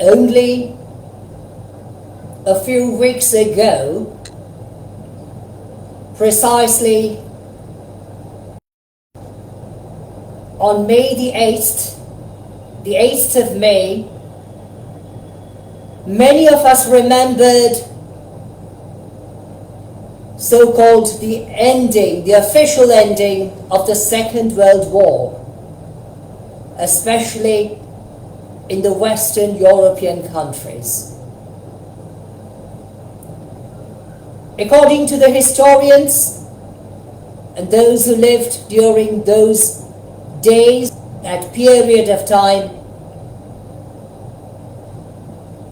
Only a few weeks ago, precisely on May the 8th of May, many of us remembered so-called the official ending of the Second World War, especially in the Western European countries. According to the historians and those who lived during those days, that period of time,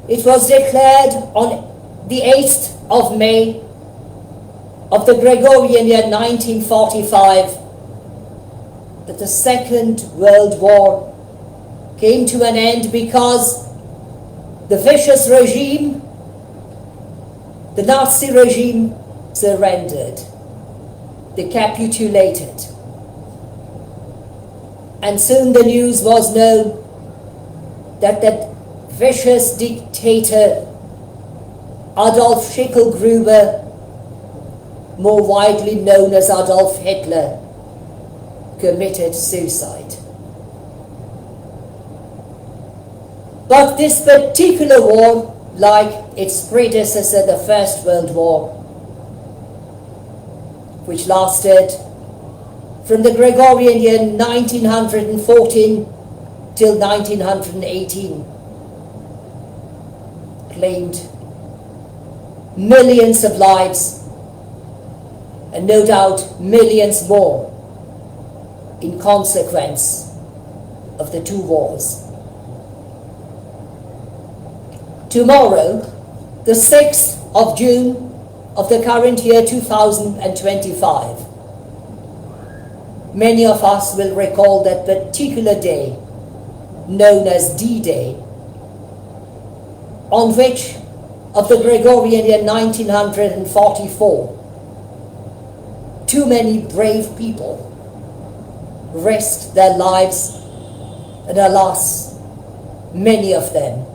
it was declared on the 8th of May of the Gregorian year 1945 that the Second World War came to an end because the vicious regime, the Nazi regime, surrendered. They capitulated. And soon the news was known that that vicious dictator, Adolf Schicklgruber, more widely known as Adolf Hitler, committed suicide. But this particular war, like its predecessor, the First World War, which lasted from the Gregorian year 1914 till 1918, claimed millions of lives and no doubt millions more in consequence of the two wars. Tomorrow, the 6th of June of the current year 2025, many of us will recall that particular day known as D-Day, on which of the Gregorian year 1944, too many brave people risked their lives, and alas, many of them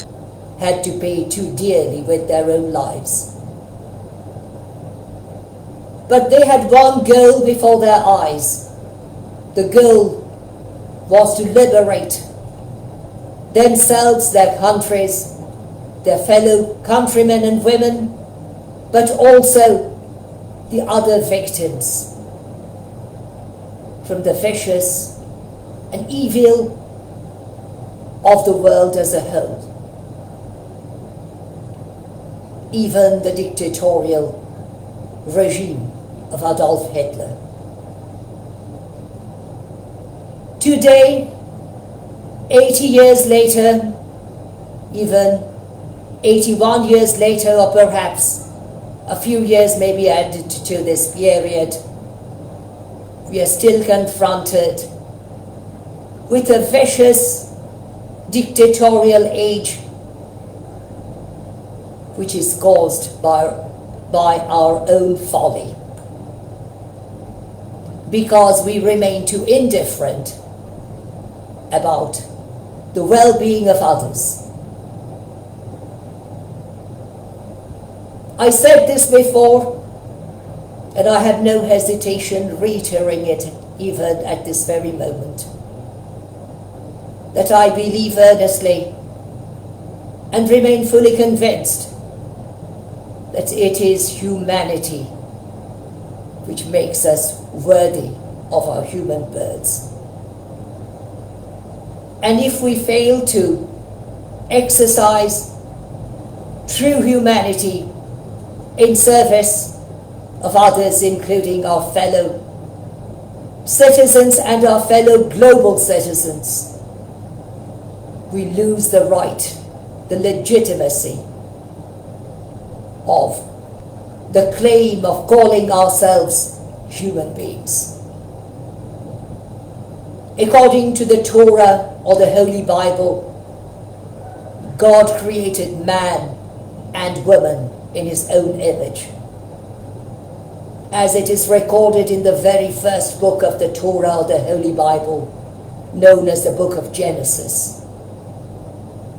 had to pay too dearly with their own lives. But they had one goal before their eyes. The goal was to liberate themselves, their countries, their fellow countrymen and women, but also the other victims from the vicious and evil of the world as a whole. Even the dictatorial regime of Adolf Hitler. Today, 80 years later, even 81 years later, or perhaps a few years may be added to this period, we are still confronted with a vicious dictatorial age which is caused by our own folly, because we remain too indifferent about the well-being of others. I said this before, and I have no hesitation reiterating it even at this very moment, that I believe earnestly and remain fully convinced that it is humanity which makes us worthy of our human births. And if we fail to exercise true humanity in service of others, including our fellow citizens and our fellow global citizens, we lose the right, the legitimacy of the claim of calling ourselves human beings. According to the Torah or the Holy Bible, God created man and woman in his own image, as it is recorded in the very first book of the Torah or the Holy Bible, known as the book of Genesis.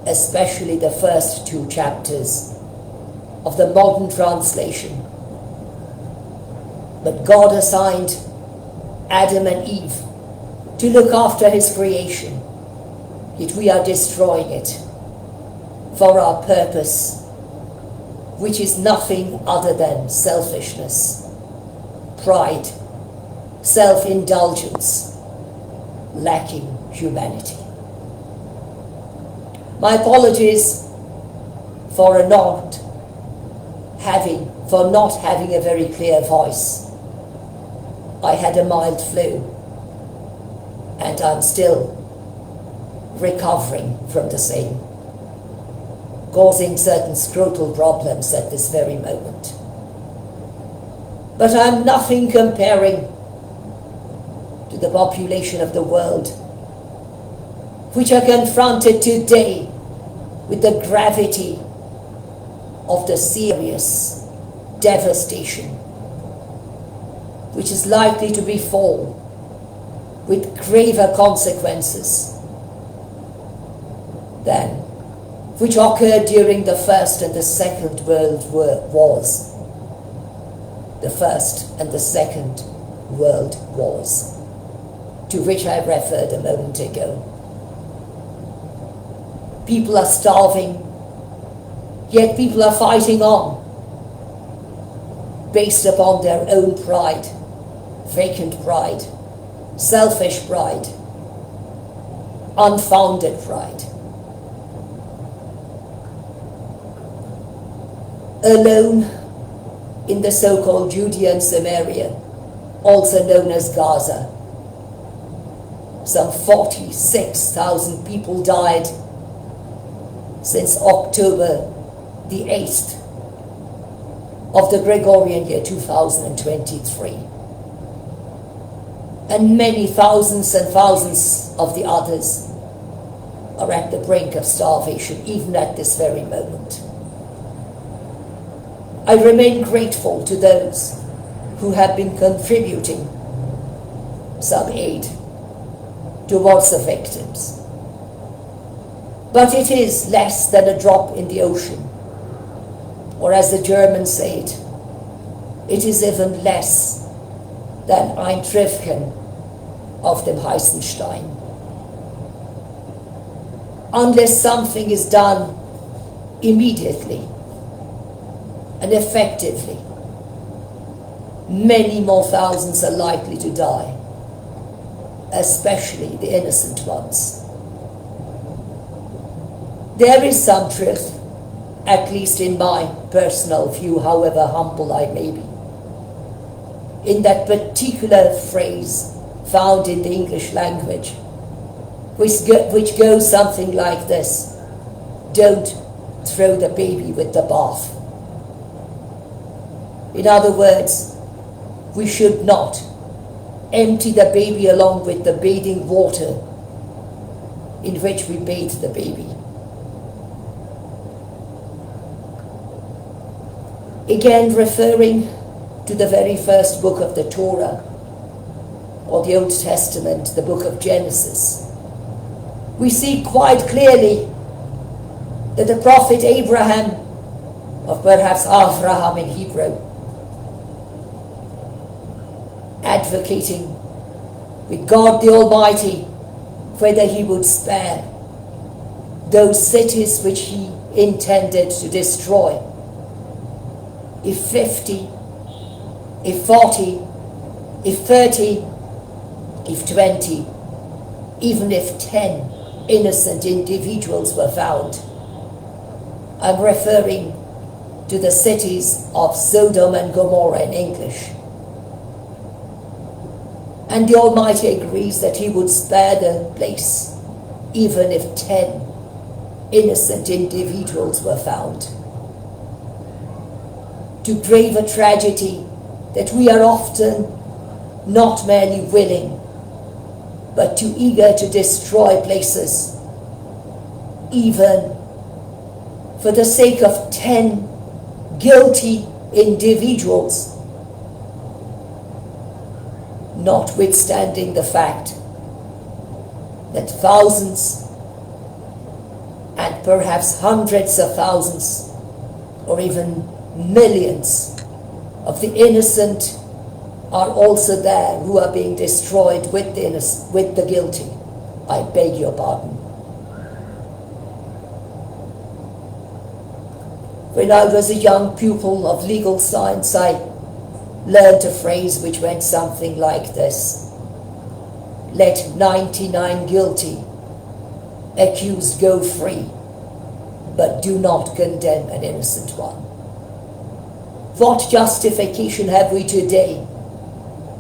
especially the first two chapters of the modern translation. But God assigned Adam and Eve to look after his creation, yet we are destroying it for our purpose, which is nothing other than selfishness, pride, self-indulgence, lacking humanity. My apologies for not having a very clear voice. I had a mild flu, and I'm still recovering from the same, causing certain scrotal problems at this very moment. But I'm nothing comparing to the population of the world, which are confronted today with the gravity of the serious devastation which is likely to befall with graver consequences than which occurred during the First and the Second World Wars. The First and the Second World Wars, to which I referred a moment ago. People are starving, yet people are fighting on, based upon their own pride, vacant pride, selfish pride, unfounded pride. Alone in the so-called Judea and Samaria, also known as Gaza, some 46,000 people died since October the 8th of the Gregorian year 2023. And many thousands and thousands of the others are at the brink of starvation, even at this very moment. I remain grateful to those who have been contributing some aid towards the victims. But it is less than a drop in the ocean, or as the Germans say it is even less than ein Tröpfchen auf dem heißen Stein. Unless something is done immediately and effectively, many more thousands are likely to die, especially the innocent ones. There is some truth, at least in my personal view, however humble I may be, in that particular phrase found in the English language, which goes something like this: don't throw the baby with the bath. In other words, we should not empty the baby along with the bathing water in which we bathe the baby. Again, referring to the very first book of the Torah, or the Old Testament, the book of Genesis, we see quite clearly that the prophet Abraham, or perhaps Avraham in Hebrew, advocating with God the Almighty whether he would spare those cities which he intended to destroy. If 50, if 40, if 30, if 20, even if 10 innocent individuals were found. I'm referring to the cities of Sodom and Gomorrah in English. And the Almighty agrees that he would spare the place, even if 10 innocent individuals were found. To grave a tragedy that we are often not merely willing, but too eager to destroy places, even for the sake of 10 guilty individuals, notwithstanding the fact that thousands and and perhaps hundreds of thousands or even millions of the innocent are also there who are being destroyed with the guilty. I beg your pardon. When I was a young pupil of legal science, I learned a phrase which went something like this: let 99 guilty accused go free, but do not condemn an innocent one. What justification have we today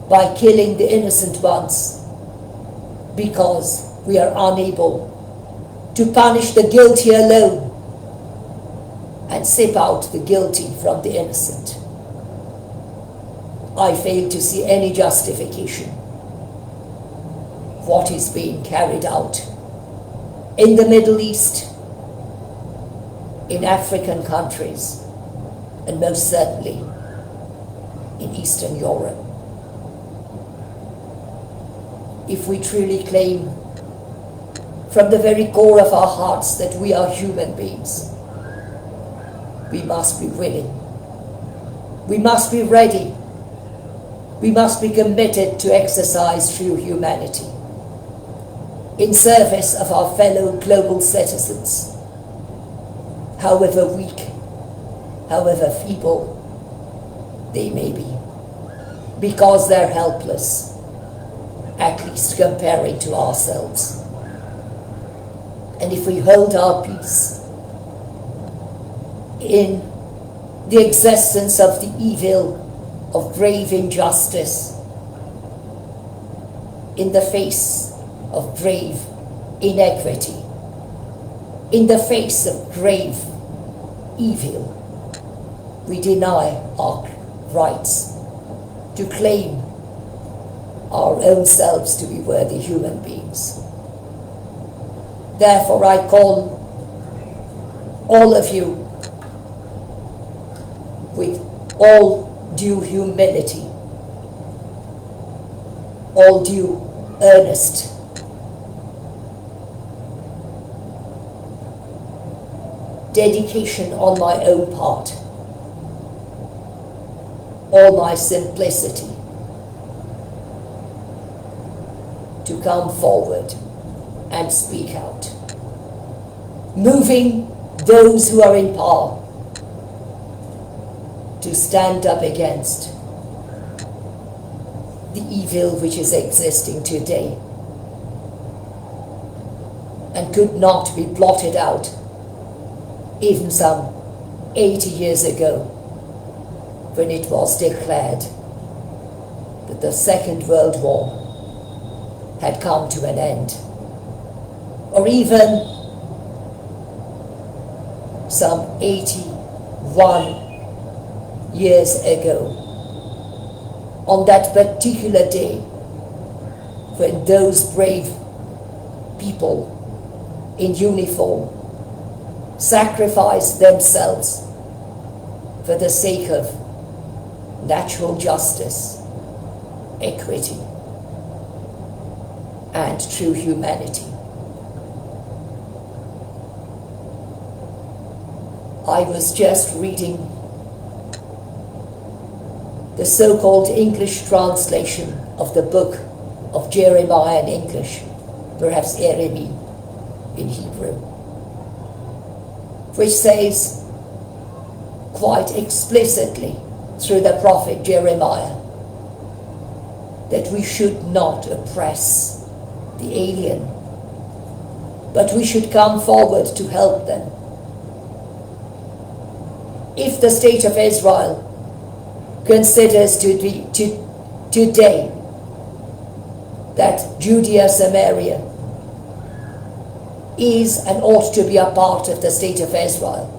by killing the innocent ones because we are unable to punish the guilty alone and sip out the guilty from the innocent? I fail to see any justification. What is being carried out in the Middle East, in African countries, and most certainly in Eastern Europe. If we truly claim from the very core of our hearts that we are human beings, we must be willing, we must be ready, we must be committed to exercise true humanity in service of our fellow global citizens, however weak, however feeble they may be, because they're helpless, at least comparing to ourselves. And if we hold our peace in the existence of the evil of grave injustice, in the face of grave inequity, in the face of grave evil, we deny our rights to claim our own selves to be worthy human beings. Therefore, I call all of you with all due humility, all due earnest dedication on my own part, all my simplicity, to come forward and speak out, moving those who are in power to stand up against the evil which is existing today and could not be blotted out even some 80 years ago, when it was declared that the Second World War had come to an end, or even some 81 years ago, on that particular day when those brave people in uniform sacrificed themselves for the sake of natural justice, equity, and true humanity. I was just reading the so-called English translation of the book of Jeremiah in English, perhaps Eremi in Hebrew, which says quite explicitly through the prophet Jeremiah that we should not oppress the alien, but we should come forward to help them. If the state of Israel considers today that Judea, Samaria is and ought to be a part of the state of Israel,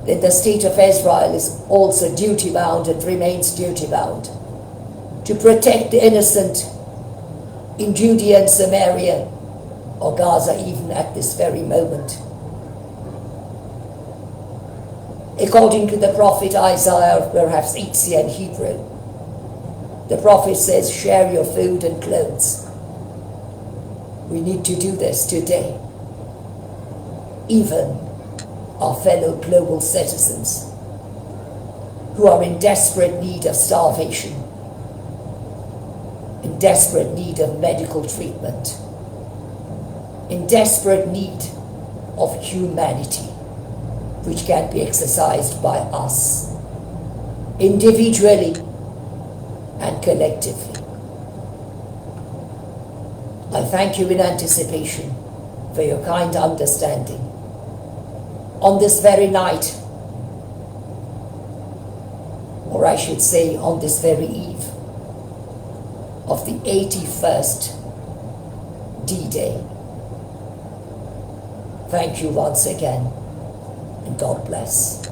then the state of Israel is also duty-bound and remains duty-bound to protect the innocent in Judea and Samaria, or Gaza even at this very moment. According to the prophet Isaiah, perhaps Itzi in Hebrew, the prophet says, share your food and clothes. We need to do this today. even our fellow global citizens who are in desperate need of starvation, in desperate need of medical treatment, in desperate need of humanity, which can be exercised by us, individually and collectively. I thank you in anticipation for your kind understanding on this very night, or I should say on this very eve of the 81st D-Day. Thank you once again, and God bless.